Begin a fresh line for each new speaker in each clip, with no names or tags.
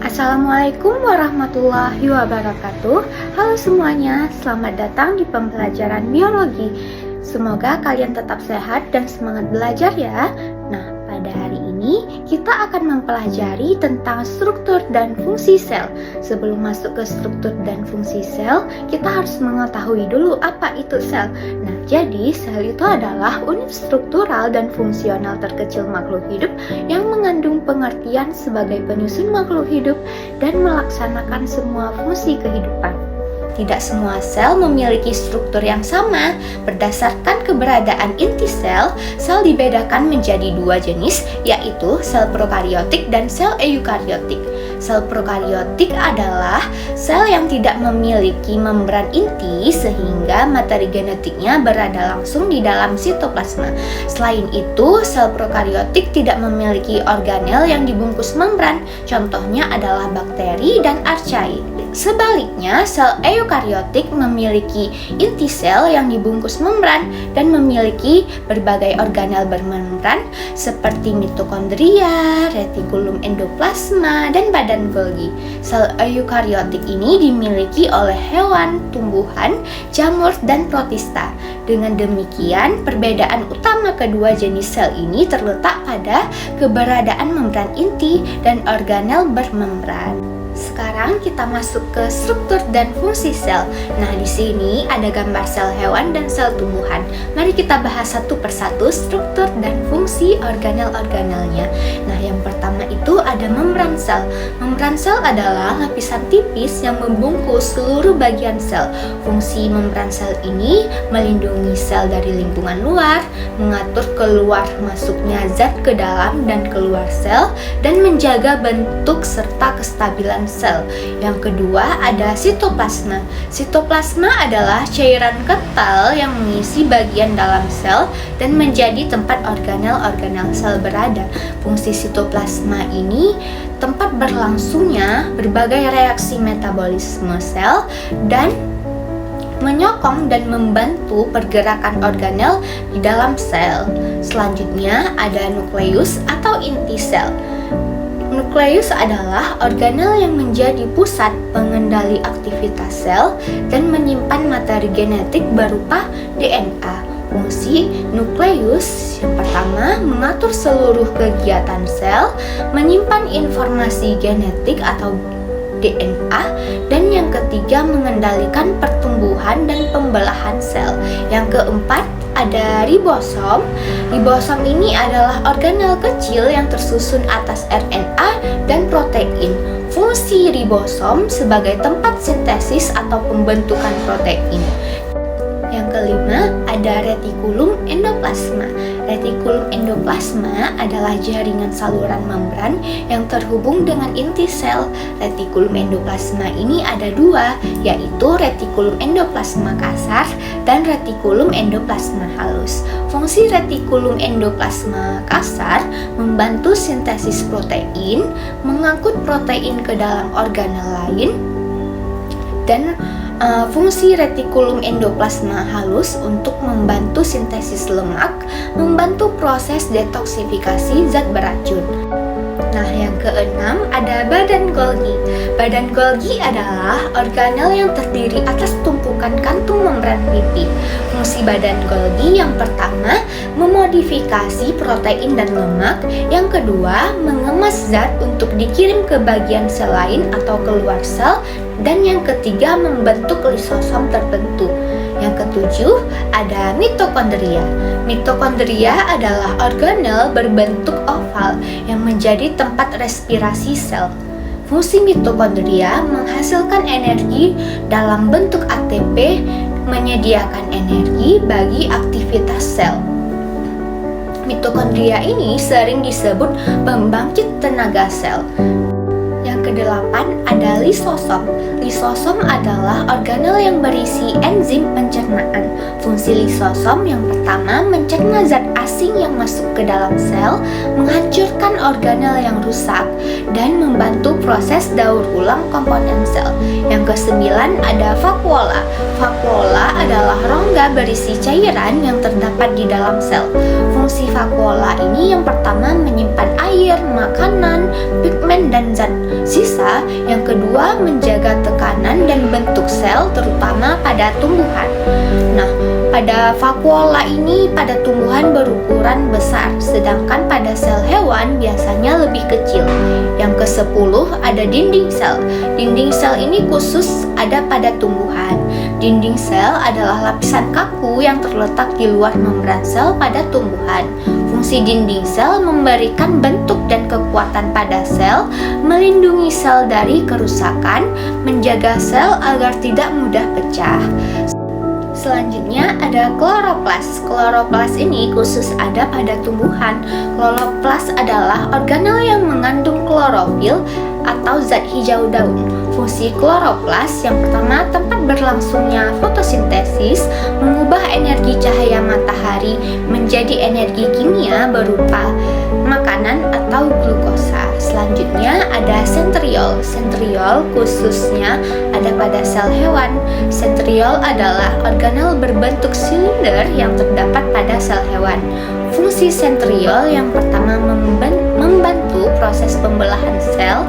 Assalamualaikum warahmatullahi wabarakatuh. Halo semuanya, selamat datang di pembelajaran biologi. Semoga kalian tetap sehat dan semangat belajar ya. Nah, pada hari ini kita akan mempelajari tentang struktur dan fungsi sel. Sebelum masuk ke struktur dan fungsi sel, kita harus mengetahui dulu apa itu sel. Nah, jadi sel itu adalah unit struktural dan fungsional terkecil makhluk hidup yang mengandung pengertian sebagai penyusun makhluk hidup dan melaksanakan semua fungsi kehidupan. Tidak semua sel memiliki struktur yang sama. Berdasarkan keberadaan inti sel, sel dibedakan menjadi dua jenis, yaitu sel prokariotik dan sel eukariotik. Sel prokariotik adalah sel yang tidak memiliki membran inti sehingga materi genetiknya berada langsung di dalam sitoplasma. Selain itu, sel prokariotik tidak memiliki organel yang dibungkus membran. Contohnya adalah bakteri dan archaea. Sebaliknya, sel eukariotik memiliki inti sel yang dibungkus membran dan memiliki berbagai organel bermembran seperti mitokondria, retikulum endoplasma, dan badan Golgi. Sel eukariotik ini dimiliki oleh hewan, tumbuhan, jamur, dan protista. Dengan demikian, perbedaan utama kedua jenis sel ini terletak pada keberadaan membran inti dan organel bermembran. Sekarang kita masuk ke struktur dan fungsi sel. Nah, di sini ada gambar sel hewan dan sel tumbuhan. Mari kita bahas satu persatu struktur dan fungsi organel-organelnya. Nah, yang pertama itu ada membran sel. Membran sel adalah lapisan tipis yang membungkus seluruh bagian sel. Fungsi membran sel ini melindungi sel dari lingkungan luar, mengatur keluar masuknya zat ke dalam dan keluar sel, dan menjaga bentuk serta kestabilan sel. Yang kedua ada sitoplasma. Sitoplasma adalah cairan kental yang mengisi bagian dalam sel dan menjadi tempat organel-organel sel berada. Fungsi sitoplasma ini tempat berlangsungnya berbagai reaksi metabolisme sel dan menyokong dan membantu pergerakan organel di dalam sel. Selanjutnya ada nukleus atau inti sel. Nukleus adalah organel yang menjadi pusat pengendali aktivitas sel dan menyimpan materi genetik berupa DNA. Fungsi nukleus yang pertama mengatur seluruh kegiatan sel, menyimpan informasi genetik atau DNA, dan yang ketiga mengendalikan pertumbuhan dan pembelahan sel. Yang keempat ada ribosom. Ribosom ini adalah organel kecil yang tersusun atas RNA dan protein. Fungsi ribosom sebagai tempat sintesis atau pembentukan protein. Yang kelima ada retikulum endoplasma. Retikulum endoplasma adalah jaringan saluran membran yang terhubung dengan inti sel. Retikulum endoplasma ini ada dua, yaitu retikulum endoplasma kasar dan retikulum endoplasma halus. Fungsi retikulum endoplasma kasar membantu sintesis protein, mengangkut protein ke dalam organel lain, dan fungsi retikulum endoplasma halus untuk membantu sintesis lemak, membantu proses detoksifikasi zat beracun. Nah, yang keenam ada badan Golgi. Badan Golgi adalah organel yang terdiri atas tumpukan kantung membran pipih. Fungsi badan Golgi yang pertama memodifikasi protein dan lemak, yang kedua mengemas zat untuk dikirim ke bagian sel lain atau keluar sel, dan yang ketiga membentuk lisosom tertentu. Yang ketujuh ada mitokondria. Mitokondria adalah organel berbentuk oval yang menjadi tempat respirasi sel. Fungsi mitokondria menghasilkan energi dalam bentuk ATP, menyediakan energi bagi aktivitas sel. Mitokondria ini sering disebut pembangkit tenaga sel. Yang kedelapan ada lisosom. Lisosom adalah organel yang berisi enzim pencernaan. Fungsi lisosom yang pertama mencerna zat asing yang masuk ke dalam sel, menghancurkan organel yang rusak, dan membantu proses daur ulang komponen sel. Yang kesembilan ada vakuola. Vakuola adalah rongga berisi cairan yang terdapat di dalam sel. Fungsi vakuola ini yang pertama menyimpan air, makanan, pigmen, dan zat sisa. Yang kedua menjaga tekanan dan bentuk sel terutama pada tumbuhan. Nah, pada vakuola ini pada tumbuhan berukuran besar, sedangkan pada sel hewan biasanya lebih kecil. Yang ke-10 ada dinding sel. Dinding sel ini khusus ada pada tumbuhan. Dinding sel adalah lapisan kaku yang terletak di luar membran sel pada tumbuhan. Fungsi dinding sel memberikan bentuk dan kekuatan pada sel, melindungi sel dari kerusakan, menjaga sel agar tidak mudah pecah. Selanjutnya ada kloroplas. Kloroplas ini khusus ada pada tumbuhan. Kloroplas adalah organel yang mengandung klorofil atau zat hijau daun. Fungsi kloroplas yang pertama tempat berlangsungnya fotosintesis, mengubah energi cahaya matahari menjadi energi kimia berupa makanan atau glukosa. Selanjutnya ada sentriol. Sentriol khususnya ada pada sel hewan. Sentriol adalah organel berbentuk silinder yang terdapat pada sel hewan. Fungsi sentriol yang pertama membantu proses pembelahan sel,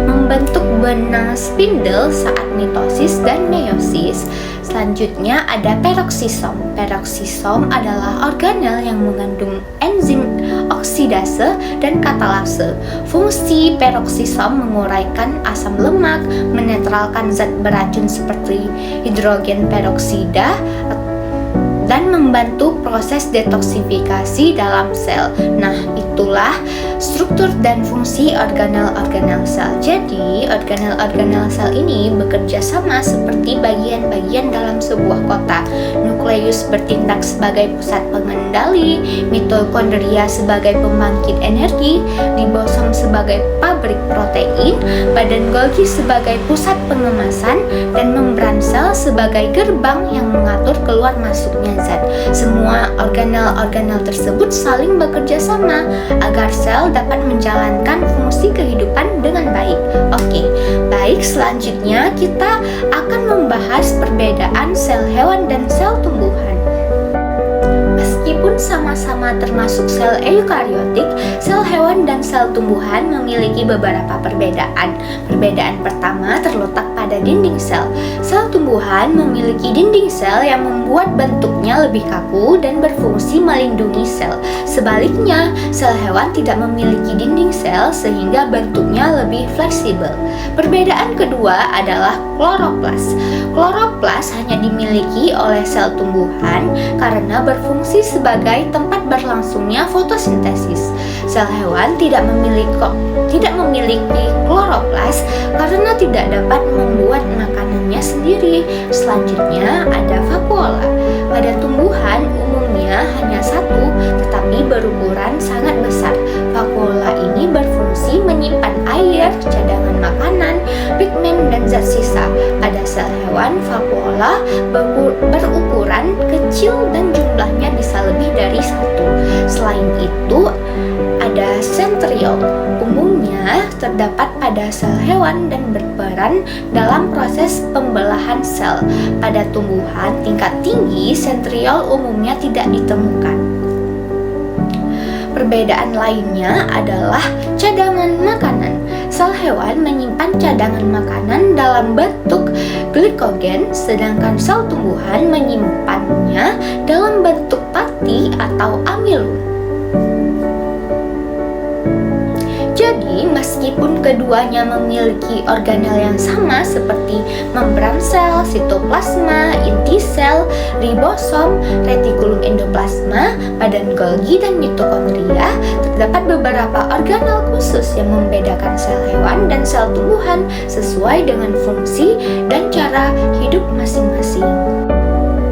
membentuk benang spindle saat mitosis dan meiosis. Selanjutnya ada peroksisom. Peroksisom adalah organel yang mengandung enzim oksidase dan katalase. Fungsi peroksisom menguraikan asam lemak, menetralkan zat beracun seperti hidrogen peroksida, dan membantu proses detoksifikasi dalam sel. Nah, itulah struktur dan fungsi organel-organel sel. Jadi, organel-organel sel ini bekerja sama seperti bagian-bagian dalam sebuah kotak. Nukleus bertindak sebagai pusat pengendali, mitokondria sebagai pembangkit energi, ribosom sebagai pabrik protein, badan Golgi sebagai pusat pengemasan, dan membran sel sebagai gerbang yang mengatur keluar masuknya zat. Semua organel-organel tersebut saling bekerja sama agar sel dapat menjalankan fungsi kehidupan dengan baik. Oke, baik, selanjutnya kita akan membahas perbedaan sel hewan dan sel tumbuhan. Meskipun sama-sama termasuk sel eukariotik, sel hewan dan sel tumbuhan memiliki beberapa perbedaan. Perbedaan pertama terletak pada dinding sel. Sel tumbuhan memiliki dinding sel yang membuat bentuknya lebih kaku dan berfungsi melindungi sel. Sebaliknya, sel hewan tidak memiliki dinding sel sehingga bentuknya lebih fleksibel. Perbedaan kedua adalah kloroplas. Kloroplas hanya dimiliki oleh sel tumbuhan karena berfungsi sebagai tempat berlangsungnya fotosintesis. Sel hewan tidak memiliki kloroplas karena tidak dapat membuat makanannya sendiri. Selanjutnya ada vakuola. Pada tumbuhan umumnya hanya satu, tetapi berukuran sangat besar. Vakuola ini berfungsi menyimpan air, cadangan makanan, pigmen, dan zat sisa. Pada sel hewan, vakuola berukuran kecil dan jumlahnya bisa lebih dari satu. Selain itu, ada sentriol. Umumnya terdapat pada sel hewan dan berperan dalam proses pembelahan sel. Pada tumbuhan tingkat tinggi, sentriol umumnya tidak ditemukan. Perbedaan lainnya adalah cadangan makanan. Sel hewan menyimpan cadangan makanan dalam bentuk glikogen, sedangkan sel tumbuhan menyimpannya dalam bentuk pati atau amilum. Jadi, meskipun keduanya memiliki organel yang sama seperti membran sel, sitoplasma, inti sel, ribosom, retikulum endoplasma, badan Golgi, dan mitokondria, terdapat beberapa organel khusus yang membedakan sel hewan dan sel tumbuhan sesuai dengan fungsi dan cara hidup masing-masing.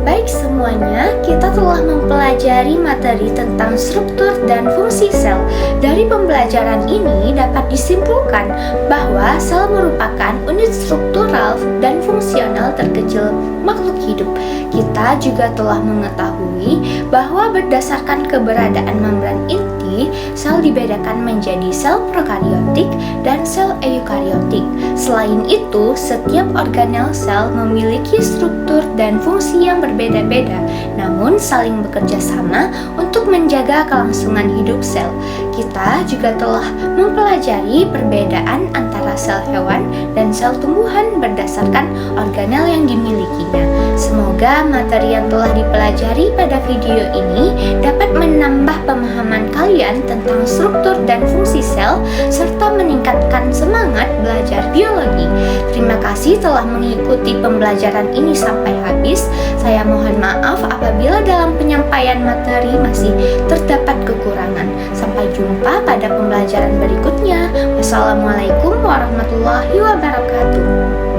Baik semuanya, kita telah mempelajari materi tentang struktur dan fungsi sel. Dari pembelajaran ini dapat disimpulkan bahwa sel merupakan unit struktural dan fungsional terkecil makhluk hidup. Kita juga telah mengetahui bahwa berdasarkan keberadaan membran inti, sel dibedakan menjadi sel prokariotik dan sel eukariotik. Selain itu, setiap organel sel memiliki struktur dan fungsi yang berbeda-beda, namun saling bekerja sama untuk menjaga kelangsungan hidup sel. Kita juga telah mempelajari perbedaan antara sel hewan dan sel tumbuhan berdasarkan organel yang dimilikinya. Semoga materi yang telah dipelajari pada video ini dapat menambah pemahaman kalian tentang struktur dan fungsi sel serta meningkatkan semangat belajar biologi. Terima kasih telah mengikuti pembelajaran ini sampai habis. Saya mohon maaf apabila dalam penyampaian materi masih terdapat kekurangan. Sampai jumpa pada pembelajaran berikutnya. Wassalamualaikum warahmatullahi wabarakatuh.